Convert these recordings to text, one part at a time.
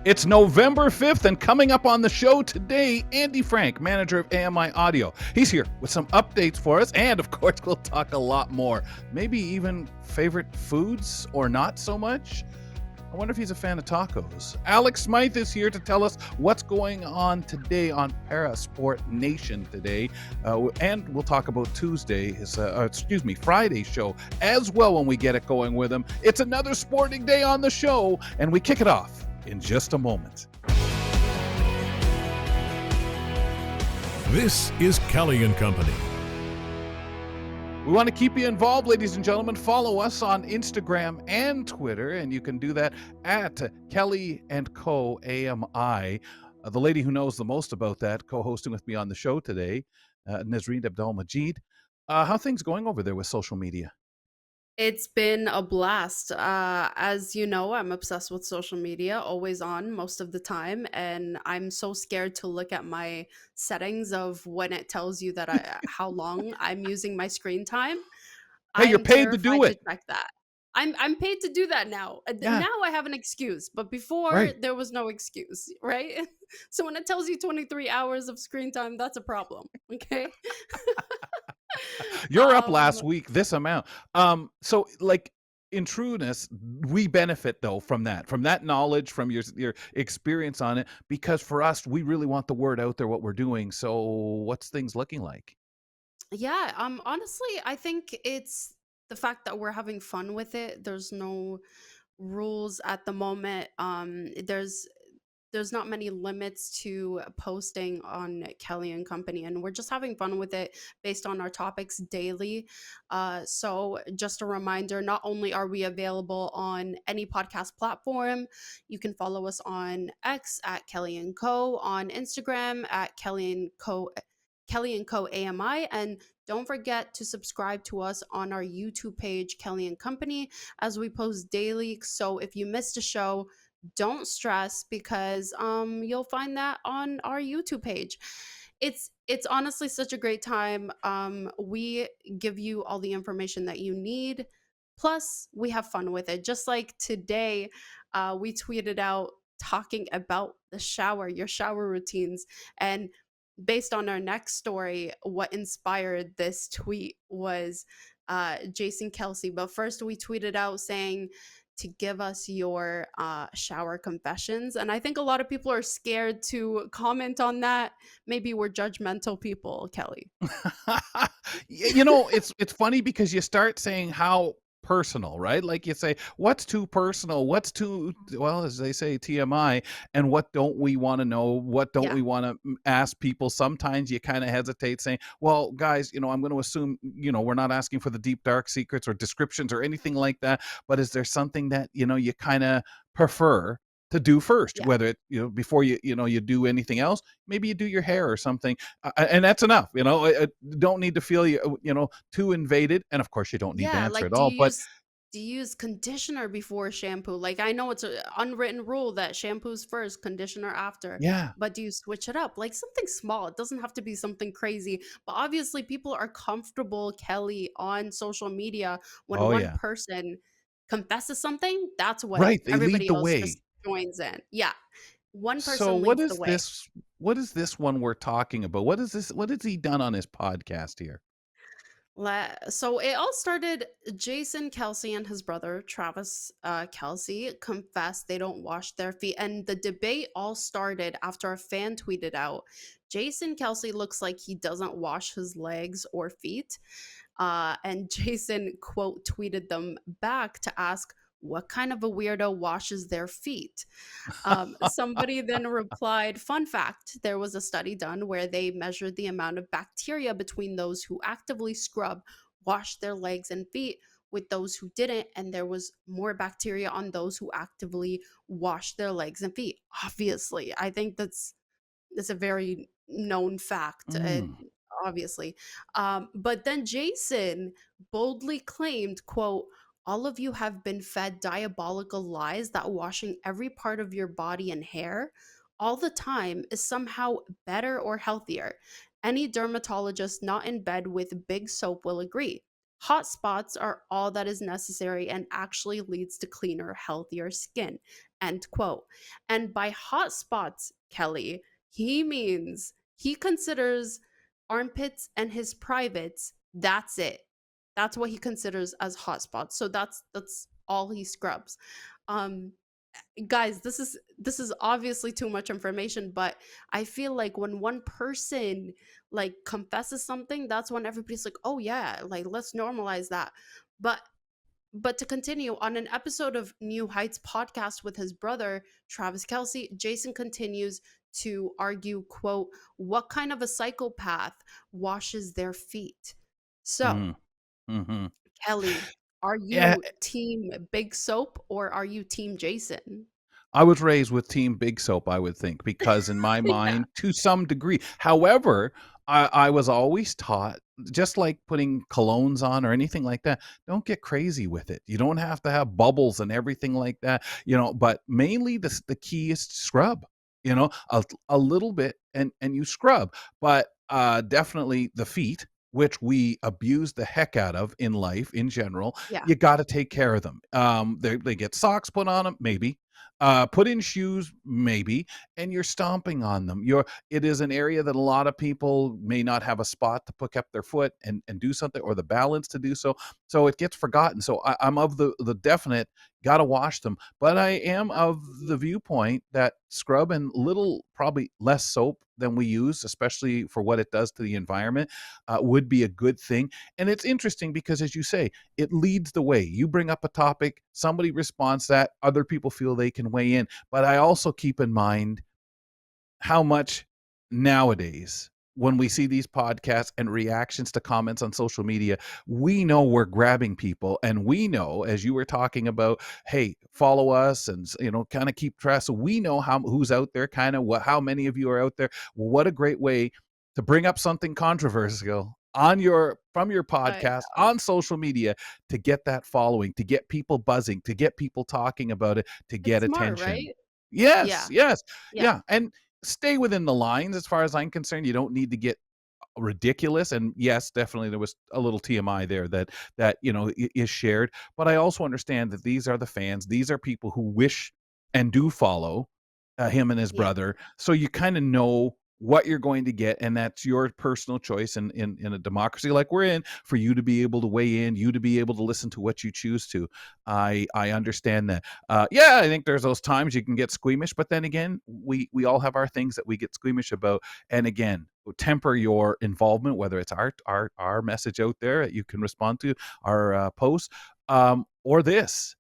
It's November 5th, and coming up on the show today, Andy Frank, manager of AMI Audio. He's here with some updates for us, and of course, we'll talk a lot more. Maybe even favorite foods or not so much. I wonder if he's a fan of tacos. Alex Smyth is here to tell us what's going on today on Parasport Nation today. And we'll talk about Friday's show as well when we get it going with him. It's another sporting day on the show, and we kick it off in just a moment. This is Kelly and Company. We want to keep you involved, ladies and gentlemen. Follow us on Instagram and Twitter, and you can do that at Kelly and Co. AMI. The lady who knows the most about that, co-hosting with me on the show today, Nisreen Abdel-Majid. How are things going over there with social media? It's been a blast. As you know, I'm obsessed with social media, always on most of the time, and I'm so scared to look at my settings of when it tells you that how long I'm using my screen time. Hey, you're I'm paid to do terrified to it. check that. I'm paid to do that now. Yeah, Now I have an excuse, but before right. there was no excuse, right? So when it tells you 23 hours of screen time, that's a problem. Okay. You're up um last week, this amount. So like in trueness, we benefit though from that knowledge, from your experience on it, because for us, we really want the word out there, what we're doing. So what's things looking like? Yeah, honestly, I think it's the fact that we're having fun with it. There's no rules at the moment. There's not many limits to posting on Kelly and Company, and we're just having fun with it based on our topics daily. So just a reminder, not only are we available on any podcast platform, you can follow us on X at Kelly and Co, on Instagram at Kelly and Co AMI, and don't forget to subscribe to us on our YouTube page, Kelly and Company, as we post daily. So if you missed a show, don't stress, because you'll find that on our YouTube page. It's honestly such a great time. We give you all the information that you need, plus we have fun with it. Just like today, we tweeted out talking about the shower, your shower routines, and based on our next story, what inspired this tweet was Jason Kelsey. But first, we tweeted out saying to give us your shower confessions. And I think a lot of people are scared to comment on that. Maybe we're judgmental people, Kelly. It's funny because you start saying how personal, right? Like you say, what's too personal? What's too, well, as they say, TMI, and what don't we want to know? What don't Yeah. we want to ask people? Sometimes you kind of hesitate saying, well, guys, I'm going to assume, we're not asking for the deep, dark secrets or descriptions or anything like that. But is there something that, you kind of prefer to do first, Yeah. whether it, before you do anything else, maybe you do your hair or something, and that's enough. Don't need to feel too invaded, and of course you don't need to Yeah, answer like at all. But do you use conditioner before shampoo? Like I know it's an unwritten rule that shampoo's first, conditioner after, yeah, but do you switch it up? Like something small. It doesn't have to be something crazy. But obviously people are comfortable, Kelly, on social media when oh one yeah, person confesses something, that's when right. They lead everybody the else just way. joins in. Yeah. One So person what leads the is way. this? What is this one we're talking about? What is this? What has he done on his podcast here? So it all started. Jason Kelsey and his brother Travis Kelsey confessed they don't wash their feet, and the debate all started after a fan tweeted out, "Jason Kelsey looks like he doesn't wash his legs or feet," and Jason quote tweeted them back to ask, "What kind of a weirdo washes their feet?" Somebody then replied, "Fun fact, there was a study done where they measured the amount of bacteria between those who actively scrub, wash their legs and feet with those who didn't, and there was more bacteria on those who actively wash their legs and feet." Obviously, I think that's a very known fact. Mm. Obviously, but then Jason boldly claimed, "quote All of you have been fed diabolical lies that washing every part of your body and hair all the time is somehow better or healthier. Any dermatologist not in bed with big soap will agree. Hot spots are all that is necessary and actually leads to cleaner, healthier skin. End quote. And by hot spots, Kelly, he means he considers armpits and his privates. That's it. That's what he considers as hot spots. So that's all he scrubs. Um, Guys, this is obviously too much information, but I feel like when one person like confesses something, that's when everybody's like, oh yeah, like let's normalize that. But but to continue, on an episode of New Heights podcast with his brother Travis Kelsey, Jason continues to argue, quote, what kind of a psychopath washes their feet? So Mm, hmm. Kelly, are Yeah, you team Big Soap or are you team Jason? I was raised with Team Big Soap, I would think, because in my Yeah. mind, to some degree. However, I was always taught, just like putting colognes on or anything like that, don't get crazy with it. You don't have to have bubbles and everything like that, but mainly the key is to scrub, a little bit and you scrub. But definitely the feet, which we abuse the heck out of in life in general, Yeah. you got to take care of them. They get socks put on them, maybe put in shoes, maybe, and you're stomping on them. It is an area that a lot of people may not have a spot to pick up their foot and do something, or the balance to do so. So it gets forgotten. So I'm of the definite, gotta wash them. But I am of the viewpoint that scrub and little, probably less soap than we use, especially for what it does to the environment, would be a good thing. And it's interesting because, as you say, it leads the way. You bring up a topic, somebody responds to that, other people feel they can weigh in. But I also keep in mind how much nowadays, when we see these podcasts and reactions to comments on social media, we know we're grabbing people, and we know, as you were talking about, hey, follow us and kind of keep track. So we know who's out there, kind of how many of you are out there. Well, what a great way to bring up something controversial from your I podcast on social media, to get that following, to get people buzzing, to get people talking about it, to It's get smart, attention. right? Yes, Yeah. yes. Yeah. Yeah, and stay within the lines as far as I'm concerned. You don't need to get ridiculous. And yes, definitely there was a little TMI there that is shared. But I also understand that these are the fans. These are people who wish and do follow him and his Yeah. brother. So you kind of know what you're going to get, and that's your personal choice in a democracy like we're in, for you to be able to weigh in, you to be able to listen to what you choose to. I understand that. Yeah, I think there's those times you can get squeamish, but then again, we all have our things that we get squeamish about. And again, temper your involvement, whether it's our message out there that you can respond to, our post, or this.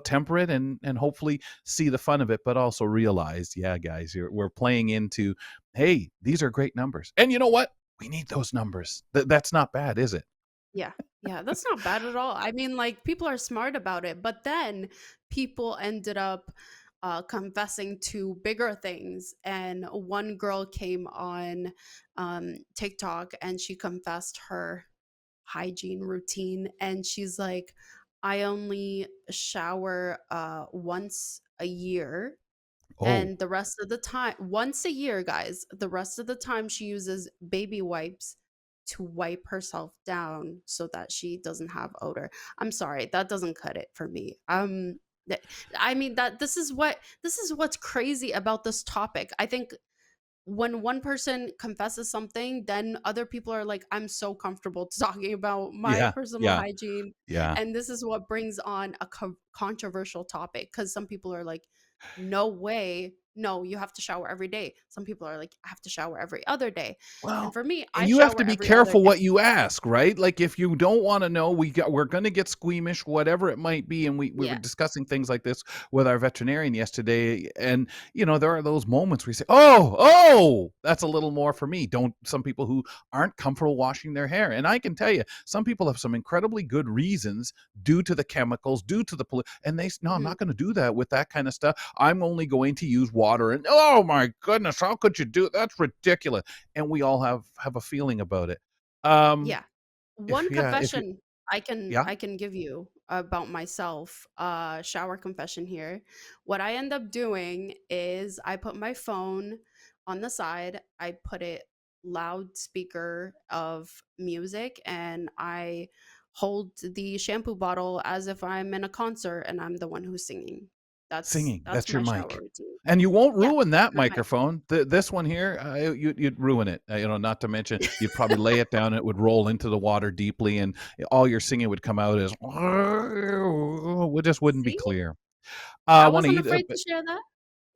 Temper it and hopefully see the fun of it, but also realize, yeah, guys, we're playing into, hey, these are great numbers, and you know what? We need those numbers. That's not bad, is it? Yeah. Yeah. That's not bad at all. I mean, like, people are smart about it, but then people ended up confessing to bigger things. And one girl came on TikTok and she confessed her hygiene routine. And she's like, I only shower once a year, Oh, and the rest of the time, once a year, guys, the rest of the time she uses baby wipes to wipe herself down so that she doesn't have odor. I'm sorry, that doesn't cut it for me. th- I mean, that this is what's crazy about this topic. I think when one person confesses something, then other people are like, I'm so comfortable talking about my yeah, personal yeah, hygiene. yeah. And this is what brings on a controversial topic, because some people are like, no way, no, you have to shower every day. Some people are like, I have to shower every other day. And Well, for me, and I you have shower to be every other careful day. what you ask, right? Like, if you don't want to know, we're going to get squeamish, whatever it might be. And we were Yeah. discussing things like this with our veterinarian yesterday. And there are those moments where you say, oh, that's a little more for me. Don't Some people who aren't comfortable washing their hair, and I can tell you, some people have some incredibly good reasons, due to the chemicals, due to the and no, I'm Mhm. not going to do that with that kind of stuff. I'm only going to use water. And oh my goodness, how could you do that's ridiculous. And we all have a feeling about it. Um, Yeah. One if you, confession yeah, I can give you about myself, shower confession here. What I end up doing is I put my phone on the side, I put it loudspeaker of music, and I hold the shampoo bottle as if I'm in a concert and I'm the one who's singing. Singing, That's that's your my shower mic. routine. And you won't Yeah, ruin that's that my mic. microphone. This one here, you'd ruin it. Not to mention you'd probably lay it down, it would roll into the water deeply, and all your singing would come out as it just wouldn't be See? clear. I Want to wasn't eat a afraid to share that.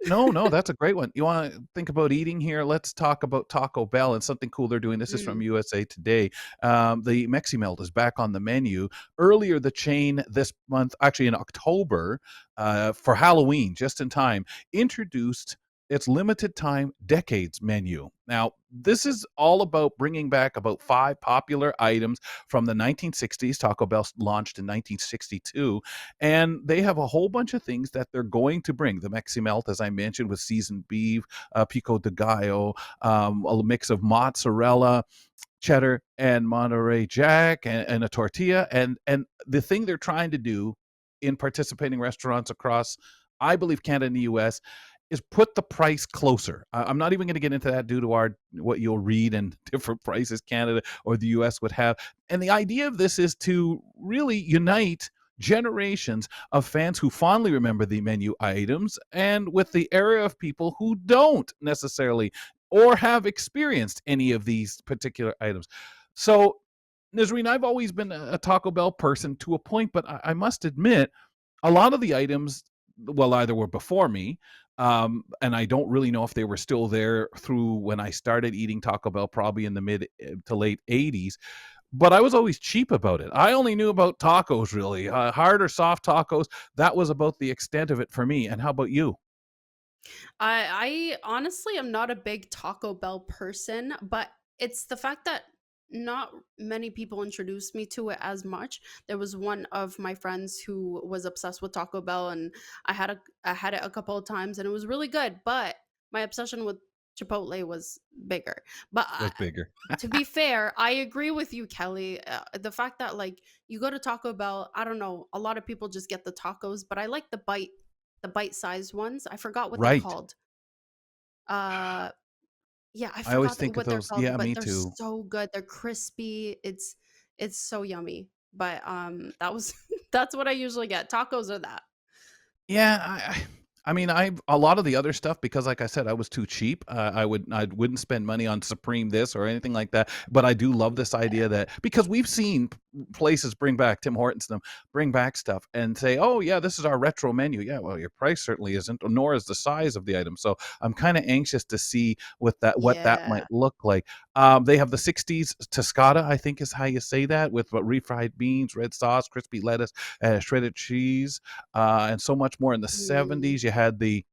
no, no, that's a great one. You want to think about eating here? Let's talk about Taco Bell and something cool they're doing. This is from Mm, USA Today. The Mexi Melt is back on the menu. Earlier, the chain this month, actually in October, for Halloween, just in time, introduced its limited time decades menu. Now, this is all about bringing back about 5 popular items from the 1960s. Taco Bell launched in 1962, and they have a whole bunch of things that they're going to bring. The Mexi Melt, as I mentioned, with seasoned beef, pico de gallo, a mix of mozzarella, cheddar, and Monterey Jack, and a tortilla. And the thing they're trying to do in participating restaurants across, I believe, Canada and the U.S. is put the price closer. I'm not even going to get into that due to our what you'll read and different prices Canada or the U.S. would have. And the idea of this is to really unite generations of fans who fondly remember the menu items and with the era of people who don't necessarily or have experienced any of these particular items. So, Nisreen, I've always been a Taco Bell person to a point, but I must admit, a lot of the items, well, either were before me, and I don't really know if they were still there through when I started eating Taco Bell, probably in the mid to late 80s. But I was always cheap about it. I only knew about tacos, really. Hard or soft tacos, that was about the extent of it for me. And how about you? I honestly am not a big Taco Bell person, but it's the fact that not many people introduced me to it as much. There was one of my friends who was obsessed with Taco Bell, and I had it a couple of times, and it was really good. But my obsession with Chipotle was bigger. But Was bigger. to be fair, I agree with you, Kelly. The fact that like you go to Taco Bell, I don't know, a lot of people just get the tacos, but I like the bite-sized ones. I forgot what they're Right. called. Uh yeah, I I always forgot think of what they're those. called, Yeah, but me they're too. so good. They're crispy. It's so yummy. But that was that's what I usually get. Tacos are that. Yeah, I mean, I a lot of the other stuff because, like I said, I was too cheap. I wouldn't spend money on Supreme this or anything like that. But I do love this idea that because we've seen places bring back Tim Hortons them bring back stuff and say, oh yeah, this is our retro menu. Yeah, well, your price certainly isn't, nor is the size of the item. So I'm kind of anxious to see what that Yeah. might look like. They have the '60s Toscata, I think is how you say that, with refried beans, red sauce, crispy lettuce, shredded cheese, and so much more. In the Mm, 70s, you had the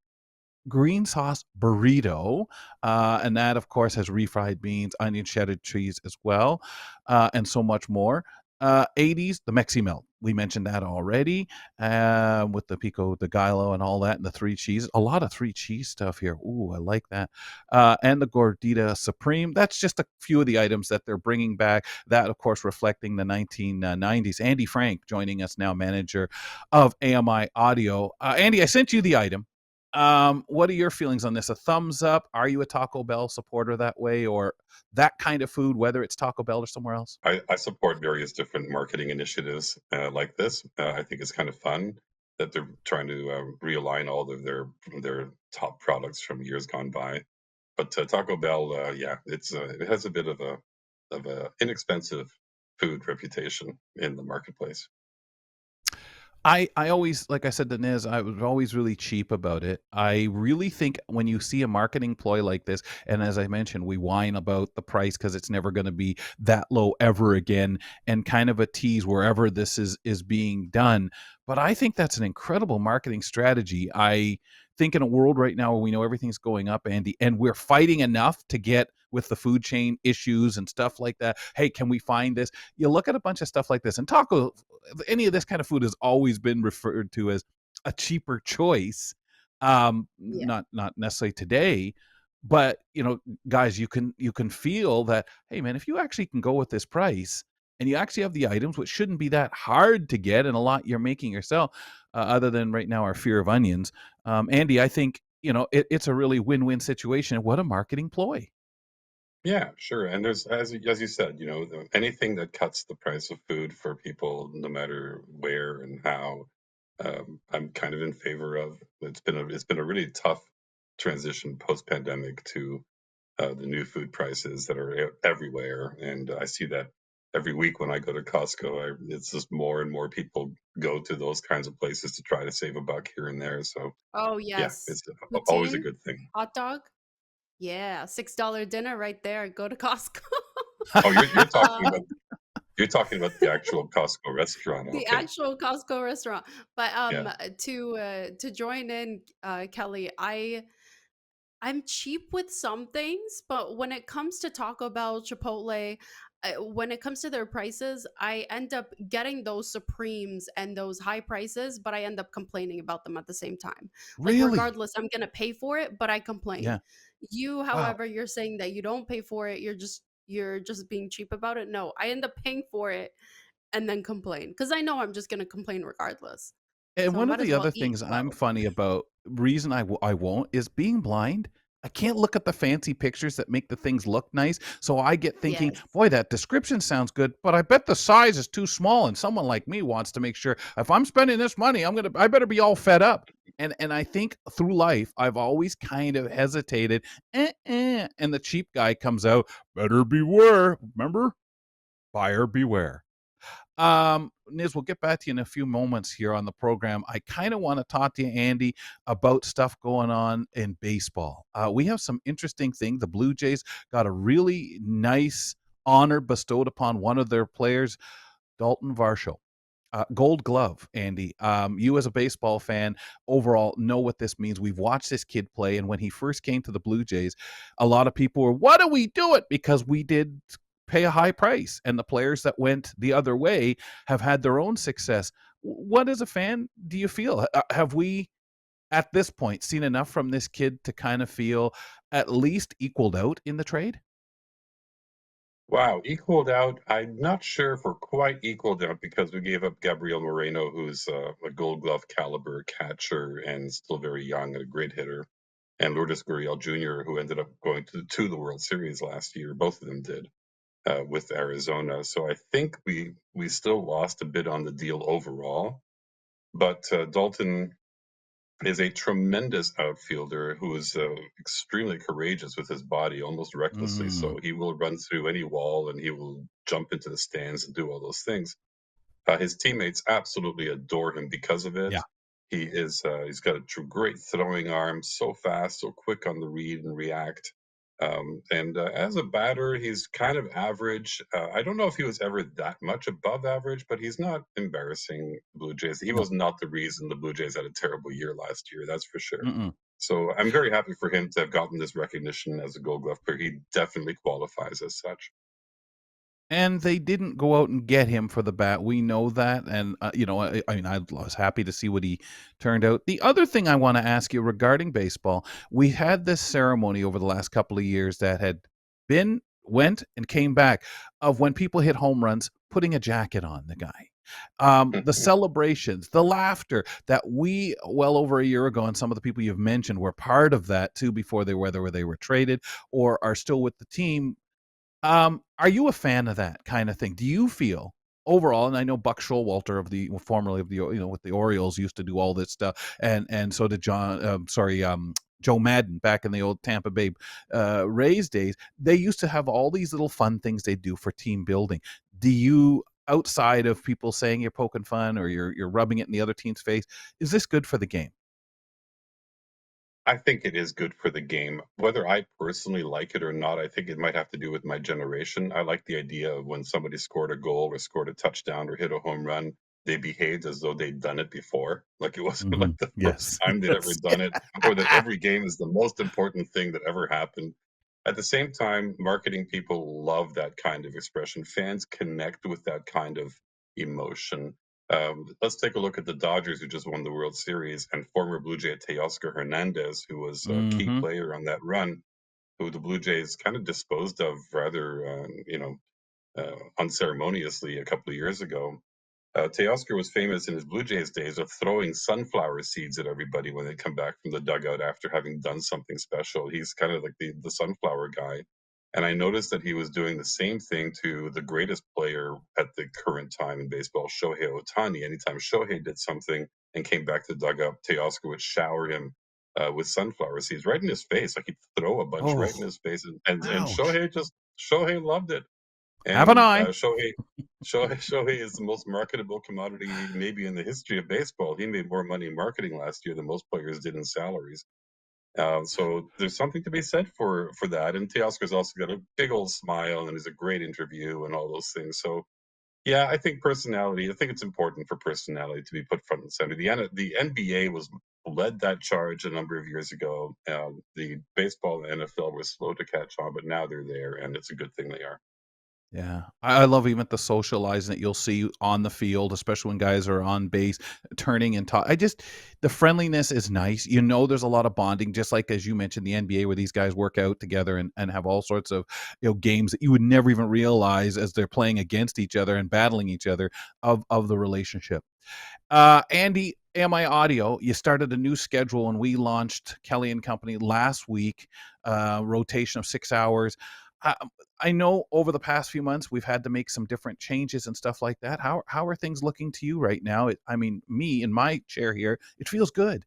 green sauce burrito, and that, of course, has refried beans, onion, cheddar cheese as well, and so much more. 80s, the Mexi Melt. We mentioned that already, with the pico de gallo and all that, and the three cheese. A lot of three cheese stuff here. Ooh, I like that. And the gordita supreme. That's just a few of the items that they're bringing back. That, of course, reflecting the 1990s. Andy Frank joining us now, manager of AMI Audio. Andy, I sent you the item. What are your feelings on this? A thumbs up? Are you a Taco Bell supporter that way, or that kind of food, whether it's Taco Bell or somewhere else? I support various different marketing initiatives like this. I think it's kind of fun that they're trying to realign all of their top products from years gone by. But Taco Bell, yeah, it has a bit of a inexpensive food reputation in the marketplace. I always, like I said to Niz, I was always really cheap about it. I really think when you see a marketing ploy like this, and as I mentioned, we whine about the price because it's never going to be that low ever again, and kind of a tease wherever this is being done. But I think that's an incredible marketing strategy. I think in a world right now where we know everything's going up, Andy, and we're fighting enough to get with the food chain issues and stuff like that. Hey, can we find this? You look at a bunch of stuff like this, and taco any of this kind of food has always been referred to as a cheaper choice. yeah. Not necessarily today, but guys, you can feel that. Hey, man, if you actually can go with this price and you actually have the items, which shouldn't be that hard to get, and a lot you're making yourself, other than right now our fear of onions. Andy, I think it's a really win-win situation. What a marketing ploy! Yeah, sure. And there's, as you said, anything that cuts the price of food for people, no matter where and how, I'm kind of in favor of. It's been a really tough transition post pandemic to the new food prices that are everywhere, and I see that every week when I go to Costco. It's just more and more people go to those kinds of places to try to save a buck here and there. So Oh, yeah, yes. it's always a Poutine, good thing. hot dog. Yeah, $6 dinner right there. Go to Costco. Oh, you're talking Uh, about the actual Costco restaurant. the Okay. actual Costco restaurant. But Yeah. to join in, Kelly, I'm cheap with some things, but when it comes to Taco Bell, Chipotle, when it comes to their prices, I end up getting those Supremes and those high prices, but I end up complaining about them at the same time. Like, Really? regardless, I'm gonna pay for it, but I complain. Yeah. You, Wow. however, you're saying that you don't pay for it, you're just being cheap about it. No, I end up paying for it and then complain because I know I'm just gonna complain regardless. And So I one of might as the well other eat things I'm well. funny about, reason I won't, is being blind. I can't look at the fancy pictures that make the things look nice, so I get thinking, Yes. "Boy, that description sounds good, but I bet the size is too small," and someone like me wants to make sure, if I'm spending this money, I better be all fed up. And I think through life, I've always kind of hesitated, and the cheap guy comes out, "Better beware." Remember? Buyer beware. Niz, we'll get back to you in a few moments here on the program. I kind of want to talk to you, Andy, about stuff going on in baseball. We have some interesting things. The Blue Jays got a really nice honor bestowed upon one of their players, Dalton Varsho. Gold Glove, Andy. You as a baseball fan overall know what this means. We've watched this kid play, and when he first came to the Blue Jays, a lot of people were, "Why do we do it?" Because we did pay a high price, and the players that went the other way have had their own success. What, as a fan, do you feel? Have we, at this point, seen enough from this kid to kind of feel at least equaled out in the trade? Wow, equaled out. I'm not sure if we're quite equaled out because we gave up Gabriel Moreno, who's a Gold Glove caliber catcher and still very young and a great hitter, and Lourdes Gurriel Jr., who ended up going to the World Series last year. Both of them did with Arizona. So I think we still lost a bit on the deal overall. But Dalton is a tremendous outfielder who is extremely courageous with his body, almost recklessly Mm, so. He will run through any wall and he will jump into the stands and do all those things. His teammates absolutely adore him because of it. yeah. He's got a great throwing arm, so fast, so quick on the read and react. And as a batter, he's kind of average. I don't know if he was ever that much above average, but he's not embarrassing the Blue Jays. He No. was not the reason the Blue Jays had a terrible year last year, that's for sure. Mm-mm. So I'm very happy for him to have gotten this recognition as a Gold Glove player. He definitely qualifies as such. And they didn't go out and get him for the bat. We know that, and I mean, I was happy to see what he turned out. The other thing I want to ask you regarding baseball, we had this ceremony over the last couple of years that had went and came back, of when people hit home runs, putting a jacket on the guy. The celebrations, the laughter that we, well over a year ago, and some of the people you've mentioned were part of that too before whether they were traded or are still with the team. Are you a fan of that kind of thing? Do you feel overall, and I know Buck Showalter formerly of the, with the Orioles, used to do all this stuff, and so did Joe Madden back in the old Tampa Bay Rays days. They used to have all these little fun things they do for team building. Do you, outside of people saying you're poking fun or you're rubbing it in the other team's face, is this good for the game? I think it is good for the game. Whether I personally like it or not, I think it might have to do with my generation. I like the idea of when somebody scored a goal or scored a touchdown or hit a home run, they behaved as though they'd done it before. Like it wasn't Hmm. like the first Yes. time they'd ever Yes. done it, or that every game is the most important thing that ever happened. At the same time, marketing people love that kind of expression. Fans connect with that kind of emotion. Let's take a look at the Dodgers, who just won the World Series, and former Blue Jay Teoscar Hernandez, who was a key Hmm. player on that run, who the Blue Jays kind of disposed of rather, unceremoniously a couple of years ago. Teoscar was famous in his Blue Jays days of throwing sunflower seeds at everybody when they come back from the dugout after having done something special. He's kind of like the sunflower guy. And I noticed that he was doing the same thing to the greatest player at the current time in baseball, Shohei Ohtani. Anytime Shohei did something and came back to the dugout, Teoscar would shower him with sunflower seeds right in his face. Like he'd throw a bunch right in Oh, his face, and ouch. Shohei loved it. Have an And eye. Shohei is the most marketable commodity maybe in the history of baseball. He made more money in marketing last year than most players did in salaries. So there's something to be said for that. And Teoscar's also got a big old smile and is a great interview and all those things. So yeah, I think personality. I think it's important for personality to be put front and center. The NBA was led that charge a number of years ago. The baseball and NFL was slow to catch on, but now they're there, and it's a good thing they are. Yeah, I love even the socializing that you'll see on the field, especially when guys are on base, turning and talk. The friendliness is nice. You know, there's a lot of bonding, just like as you mentioned, the NBA, where these guys work out together and have all sorts of games that you would never even realize as they're playing against each other and battling each other of the relationship. Andy, AMI Audio, you started a new schedule and we launched Kelly and Company last week, rotation of 6 hours. I, I know over the past few months we've had to make some different changes and stuff like that. How are things looking to you right now? I mean, me in my chair here, it feels good.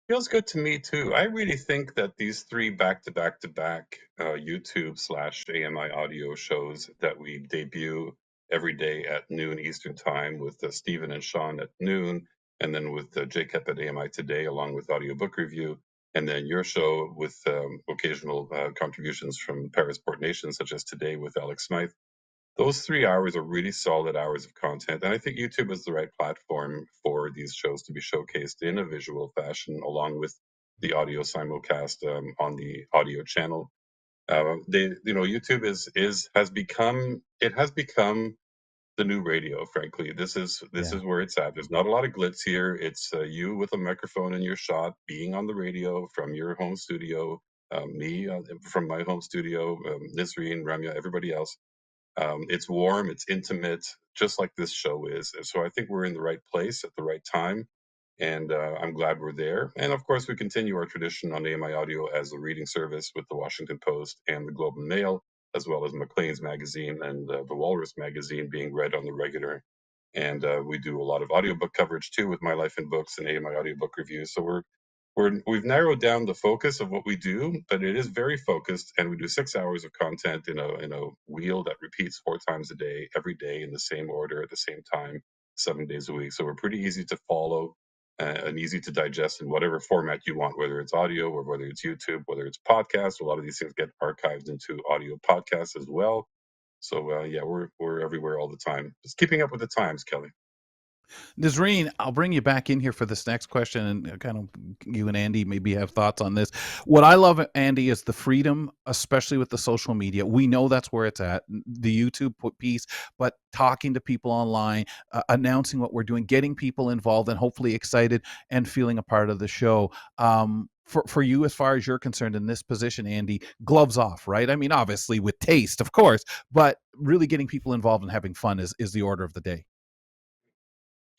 Feels good to me too. I really think that these three back-to-back-to-back YouTube slash AMI audio shows that we debut every day at noon Eastern time with Stephen and Sean at noon, and then with Jacob at AMI Today, along with audio book review, and then your show with occasional contributions from Parasport Nation, such as today with Alex Smyth. Those 3 hours are really solid hours of content. And I think YouTube is the right platform for these shows to be showcased in a visual fashion, along with the audio simulcast on the audio channel. YouTube has become the new radio. Frankly, this is Yeah. where it's at. There's not a lot of glitz here. It's you with a microphone in your shot, being on the radio from your home studio. Me from my home studio, Nisreen, Ramya, everybody else. It's warm, it's intimate, just like this show is. And so I think we're in the right place at the right time. And I'm glad we're there. And of course, we continue our tradition on AMI Audio as a reading service with the Washington Post and the Globe and Mail, as well as Maclean's magazine and the Walrus magazine being read on the regular. And we do a lot of audiobook coverage too with My Life in Books and AMI audiobook reviews. So we've narrowed down the focus of what we do, but it is very focused, and we do 6 hours of content in a wheel that repeats 4 times a day, every day in the same order at the same time, 7 days a week. So we're pretty easy to follow and easy to digest in whatever format you want, whether it's audio or whether it's YouTube, whether it's podcast. A lot of these things get archived into audio podcasts as well. So yeah, we're everywhere all the time. Just keeping up with the times, Kelly. Nazreen, I'll bring you back in here for this next question, and kind of you and Andy maybe have thoughts on this. What I love, Andy, is the freedom, especially with the social media. We know that's where it's at, the YouTube piece, but talking to people online, announcing what we're doing, getting people involved, and hopefully excited and feeling a part of the show. For you, as far as you're concerned in this position, Andy, gloves off, right? I mean, obviously with taste, of course, but really getting people involved and having fun is the order of the day.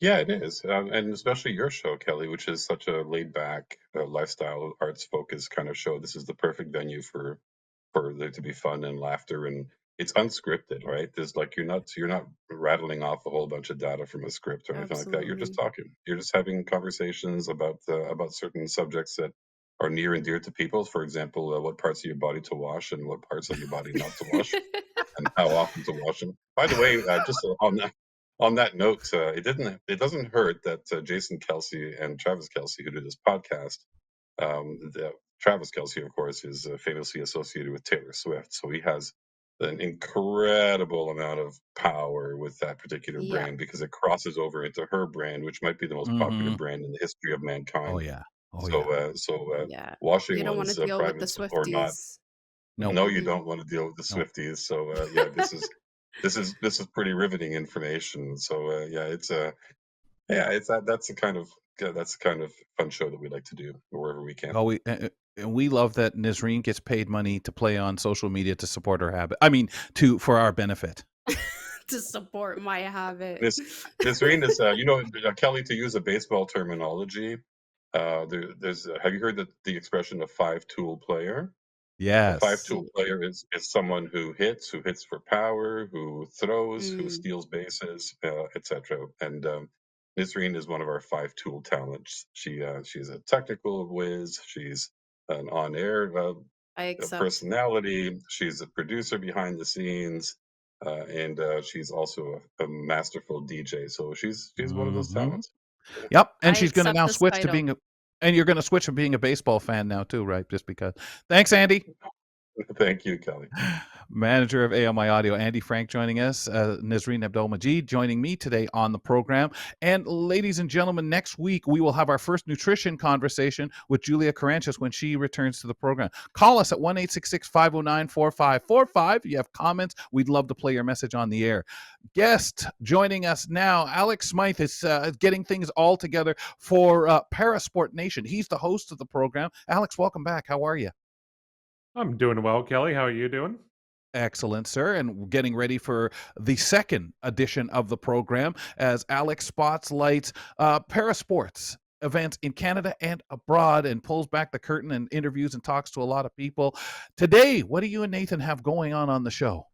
Yeah, it is, and especially your show, Kelly, which is such a laid back, lifestyle, arts focused kind of show. This is the perfect venue for there to be fun and laughter, and it's unscripted, right? There's like you're not rattling off a whole bunch of data from a script or anything like that. You're just Absolutely. talking. You're just having conversations about certain subjects that are near and dear to people. For example, what parts of your body to wash and what parts of your body not to wash and how often to wash them. By the way, just on that note, it doesn't hurt that Jason Kelsey and Travis Kelsey, who do this podcast, Travis Kelsey, of course, is famously associated with Taylor Swift, so he has an incredible amount of power with that particular Yeah. brand because it crosses over into her brand, which might be the most popular Hmm. brand in the history of Oh mankind. yeah. Oh So, yeah. Yeah. washing You don't want to one's deal with the privates or not, Swifties. Nope. no, you Hmm. don't want to deal with the Nope. Swifties. So yeah, this is pretty riveting information. So yeah, that's the kind of fun show that we like to do wherever we can. Oh, and we love that Nisreen gets paid money to play on social media to support her habit. I mean, to for our benefit. To support my habit. This rain is Kelly, to use a baseball terminology. There's have you heard the expression a five tool player? A five Yes. tool player is someone who hits for power, who throws, who Mm, steals bases, etc. And Nisreen is one of our five tool talents. She's a technical whiz. She's an on air I a accept. personality. She's a producer behind the scenes, and she's also a masterful DJ. So she's one of those Hmm. talents. Yeah. Yep. And I she's going to accept now this switch to title. being and you're going to switch from being a baseball fan now too, right? Just because. Thanks, Andy. Thank you, Kelly. Manager of AMI Audio, Andy Frank, joining us. Nisreen Abdel-Majid joining me today on the program. And ladies and gentlemen, next week we will have our first nutrition conversation with Julia Caranchis when she returns to the program. Call us at 1-866-509-4545. If you have comments, we'd love to play your message on the air. Guest joining us now, Alex Smyth is getting things all together for Parasport Nation. He's the host of the program. Alex, welcome back. How are you? I'm doing well, Kelly. How are you doing? Excellent, sir. And we're getting ready for the second edition of the program as Alex spotlights parasports events in Canada and abroad and pulls back the curtain and interviews and talks to a lot of people. Today, what do you and Nathan have going on the show?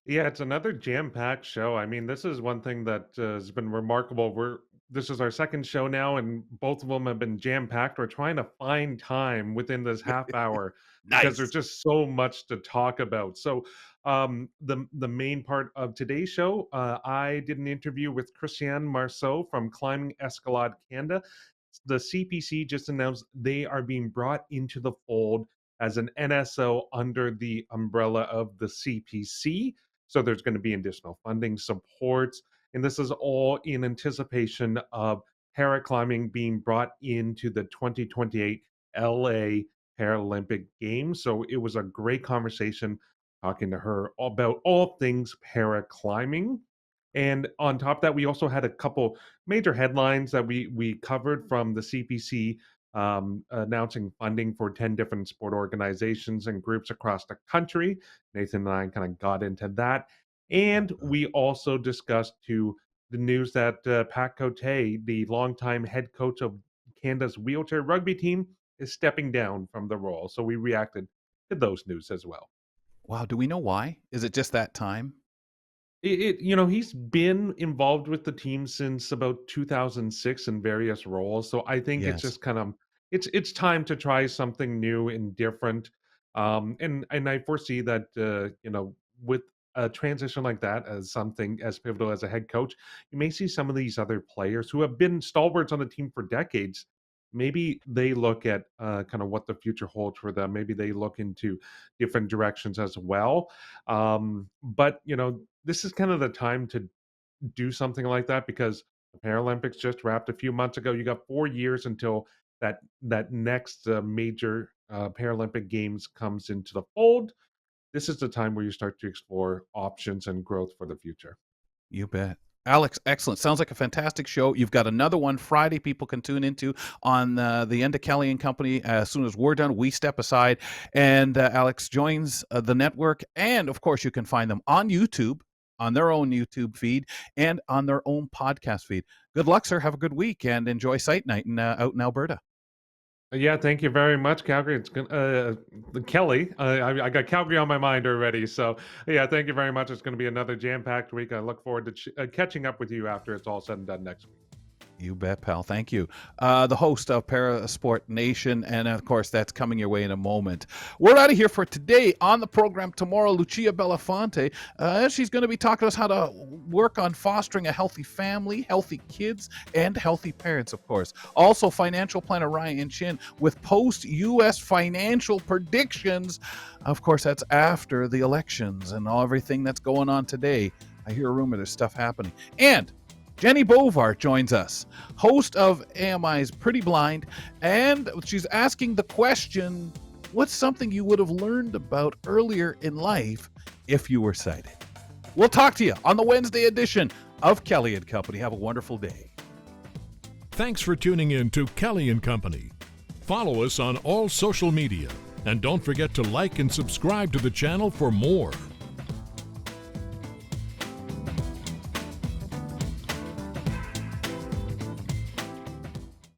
Yeah, it's another jam-packed show. I mean, this is one thing that has been remarkable. This is our second show now, and both of them have been jam-packed. We're trying to find time within this half hour because there's Nice. just so much to talk about. So, the main part of today's show, I did an interview with Christiane Marceau from Climbing Escalade Canada. The CPC just announced they are being brought into the fold as an NSO under the umbrella of the CPC. So there's going to be additional funding supports. And this is all in anticipation of paraclimbing being brought into the 2028 LA Paralympic Games. So it was a great conversation talking to her about all things paraclimbing. And on top of that, we also had a couple major headlines that we covered from the CPC announcing funding for 10 different sport organizations and groups across the country. Nathan and I kind of got into that. And we also discussed the news that Pat Cote, the longtime head coach of Canada's wheelchair rugby team, is stepping down from the role. So we reacted to those news as well. Wow, do we know why? Is it just that time? He's been involved with the team since about 2006 in various roles. So I think it's Yes. just kind of it's time to try something new and different. And I foresee that with a transition like that as something as pivotal as a head coach, you may see some of these other players who have been stalwarts on the team for decades. Maybe they look at kind of what the future holds for them. Maybe they look into different directions as well. But this is kind of the time to do something like that because the Paralympics just wrapped a few months ago. You got 4 years until that next major Paralympic Games comes into the fold. This is the time where you start to explore options and growth for the future. You bet. Alex, excellent. Sounds like a fantastic show. You've got another one Friday people can tune into on the end of Kelly and Company. As soon as we're done, we step aside and Alex joins the network. And of course, you can find them on YouTube, on their own YouTube feed, and on their own podcast feed. Good luck, sir. Have a good week and enjoy Sight Night out in Alberta. Yeah, thank you very much, Calgary. It's Kelly. I got Calgary on my mind already. So yeah, thank you very much. It's going to be another jam-packed week. I look forward to catching up with you after it's all said and done next week. You bet, pal. Thank you. The host of Parasport Nation, and of course, that's coming your way in a moment. We're out of here for today. On the program tomorrow, Lucia Belafonte. She's going to be talking to us how to work on fostering a healthy family, healthy kids, and healthy parents, of course. Also, financial planner Ryan Chin with post-U.S. financial predictions. Of course, that's after the elections and everything that's going on today. I hear a rumor there's stuff happening. And Jenny Bovart joins us, host of AMI's Pretty Blind, and she's asking the question, what's something you would have learned about earlier in life if you were sighted? We'll talk to you on the Wednesday edition of Kelly and Company. Have a wonderful day. Thanks for tuning in to Kelly and Company. Follow us on all social media, and don't forget to like and subscribe to the channel for more.